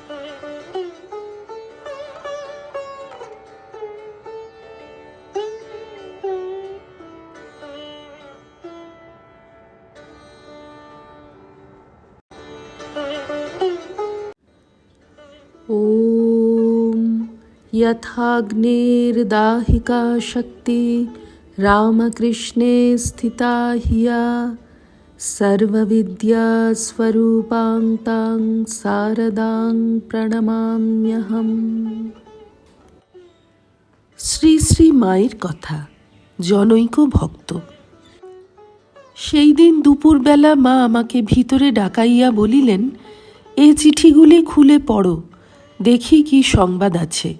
ॐ यथाग्निर्दाहिका शक्ति रामकृष्णे स्थिता हिया सर्वविद्यास्वरूपां तां शारदां প্রণমাম্যহম। শ্রী শ্রী মায়ের কথা, জনৈক ভক্ত। সেই দিন দুপুরবেলা মা আমাকে ভিতরে ডাকাইয়া বলিলেন, এ চিঠিগুলি খুলে পড়ো, দেখি কি সংবাদ আছে।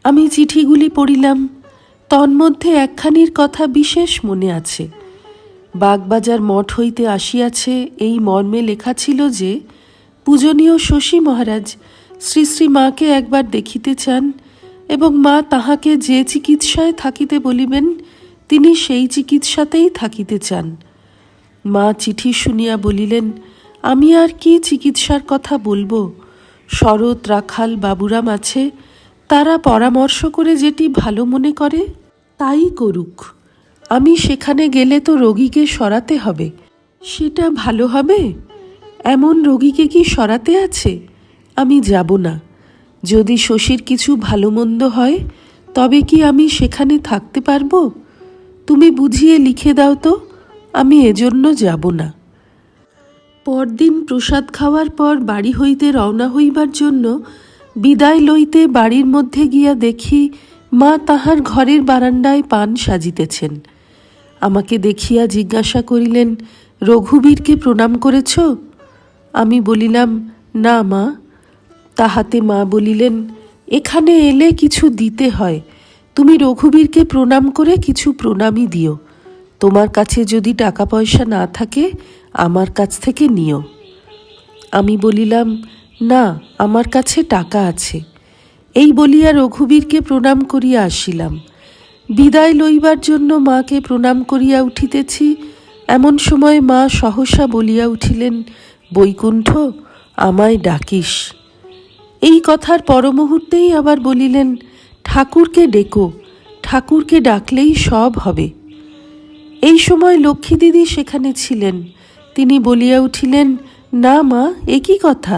আমি চিঠিগুলি পড়িলাম। তন্মধ্যে একখানির কথা বিশেষ মনে আছে। বাগবাজার মঠ হইতে আসিয়াছে এই মর্মে লেখা ছিল যে, পূজনীয় শশী মহারাজ শ্রী শ্রী মাকে একবার দেখিতে চান এবং মা তাহাকে যে চিকিৎসায় থাকিতে বলিবেন তিনি সেই চিকিৎসাতেই থাকিতে চান। মা চিঠি শুনিয়া বলিলেন, আমি আর কি চিকিৎসার কথা বলবো? শরৎ, রাখাল, বাবুরাম আছে, তারা পরামর্শ করে যেটি ভালো মনে করে তাই করুক। আমি সেখানে গেলে তো রোগীকে সরাতে হবে, সেটা ভালো হবে? এমন রোগীকে কি সরাতে আছে? আমি যাব না। যদি শশীর কিছু ভালো মন্দ হয় তবে কি আমি সেখানে থাকতে পারবো? তুমি বুঝিয়ে লিখে দাও তো, আমি এজন্য যাব না। পরদিন প্রসাদ খাওয়ার পর বাড়ি হইতে রওনা হইবার জন্য বিদায় লইতে বাড়ির মধ্যে গিয়া দেখি মা তাহার ঘরের বারান্দায় পান সাজিতেছেন। আমাকে দেখিয়া জিজ্ঞাসা করিলেন, রঘুবীরকে প্রণাম করেছ? আমি বলিলাম, না মা। তাহাতে মা বলিলেন, এখানে এলে কিছু দিতে হয়, তুমি রঘুবীরকে প্রণাম করে কিছু প্রণামই দিও। তোমার কাছে যদি টাকা পয়সা না থাকে আমার কাছ থেকে নিও। আমি বলিলাম, না, আমার কাছে টাকা আছে। এই বলিয়া রঘুবীরকে প্রণাম করিয়া আসিলাম। বিদায় লইবার জন্য মাকে প্রণাম করিয়া উঠিতেছি, এমন সময় মা সহসা বলিয়া উঠিলেন, বৈকুণ্ঠ, আমায় ডাকিস। এই কথার পরমুহূর্তেই আবার বলিলেন, ঠাকুরকে ডেকো, ঠাকুরকে ডাকলেই সব হবে। এই সময় লক্ষ্মী দিদি সেখানে ছিলেন। তিনি বলিয়া উঠিলেন, না মা, এ কি কথা?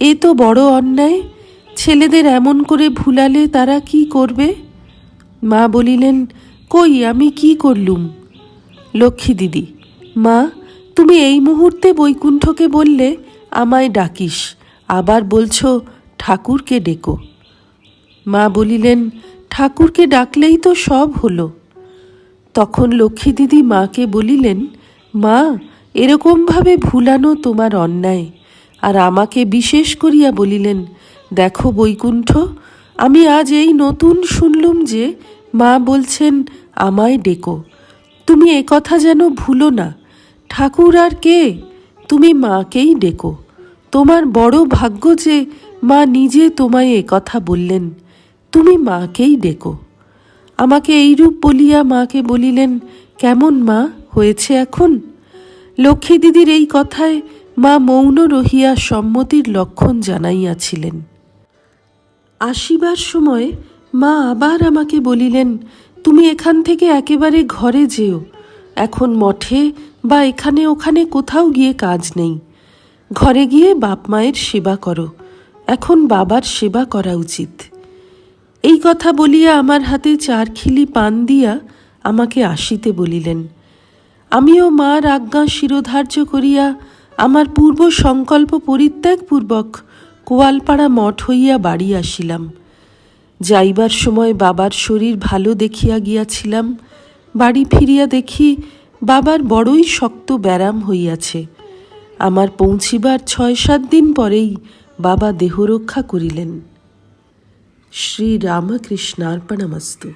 এ তো বড় অন্যায়। ছেলেদের এমন করে ভুলালে তারা কি করবে? মা বলিলেন, কই, আমি কি করলুম? লক্ষ্মী দিদি, মা, তুমি এই মুহূর্তে বৈকুণ্ঠকে বললে আমায় ডাকিস, আবার বলছো ঠাকুরকে ডেকো। মা বলিলেন, ঠাকুরকে ডাকলেই তো সব হলো। তখন লক্ষ্মী দিদি মাকে বলিলেন, মা, এরকমভাবে ভুলানো তোমার অন্যায়। আর আমাকে বিশেষ করিয়া বলিলেন, দেখো বৈকুণ্ঠ, আমি আজ এই নতুন শুনলুম যে মা বলছেন আমায় ডেকো। তুমি এ কথা যেন ভুলো না। ঠাকুর আর কে? তুমি মাকেই ডেকো। তোমার বড় ভাগ্য যে মা নিজে তোমায় এ কথা বললেন। তুমি মাকেই ডেকো। আমাকে এইরূপ বলিয়া মাকে বলিলেন, কেমন মা হয়েছে এখন? লক্ষ্মী দিদির এই কথায় মা মৌন রহিয়া সম্মতির লক্ষণ জানাইয়াছিলেন। আসিবার সময় মা আবার আমাকে বলিলেন, তুমি এখান থেকে একেবারে ঘরে যেও। এখন মঠে বা এখানে ওখানে কোথাও গিয়ে কাজ নেই। ঘরে গিয়ে বাপ মায়ের সেবা করো। এখন বাবার সেবা করা উচিত। এই কথা বলিয়া আমার হাতে 4 খিলি পান দিয়া আমাকে আসিতে বলিলেন। আমিও মার আজ্ঞা শিরোধার্য করিয়া আমার পূর্ব সংকল্প পরিত্যাগপূর্বক কোয়ালপাড়া মঠ হইয়া বাড়ি আসিলাম। যাইবার সময় বাবার শরীর ভালো দেখিয়া গিয়াছিলাম। বাড়ি ফিরিয়া দেখি বাবার বড়ই শক্ত ব্যারাম হইয়াছে। আমার পৌঁছিবার 6-7 দিন পরেই বাবা দেহরক্ষা করিলেন। শ্রী রামকৃষ্ণার্পণমস্তু।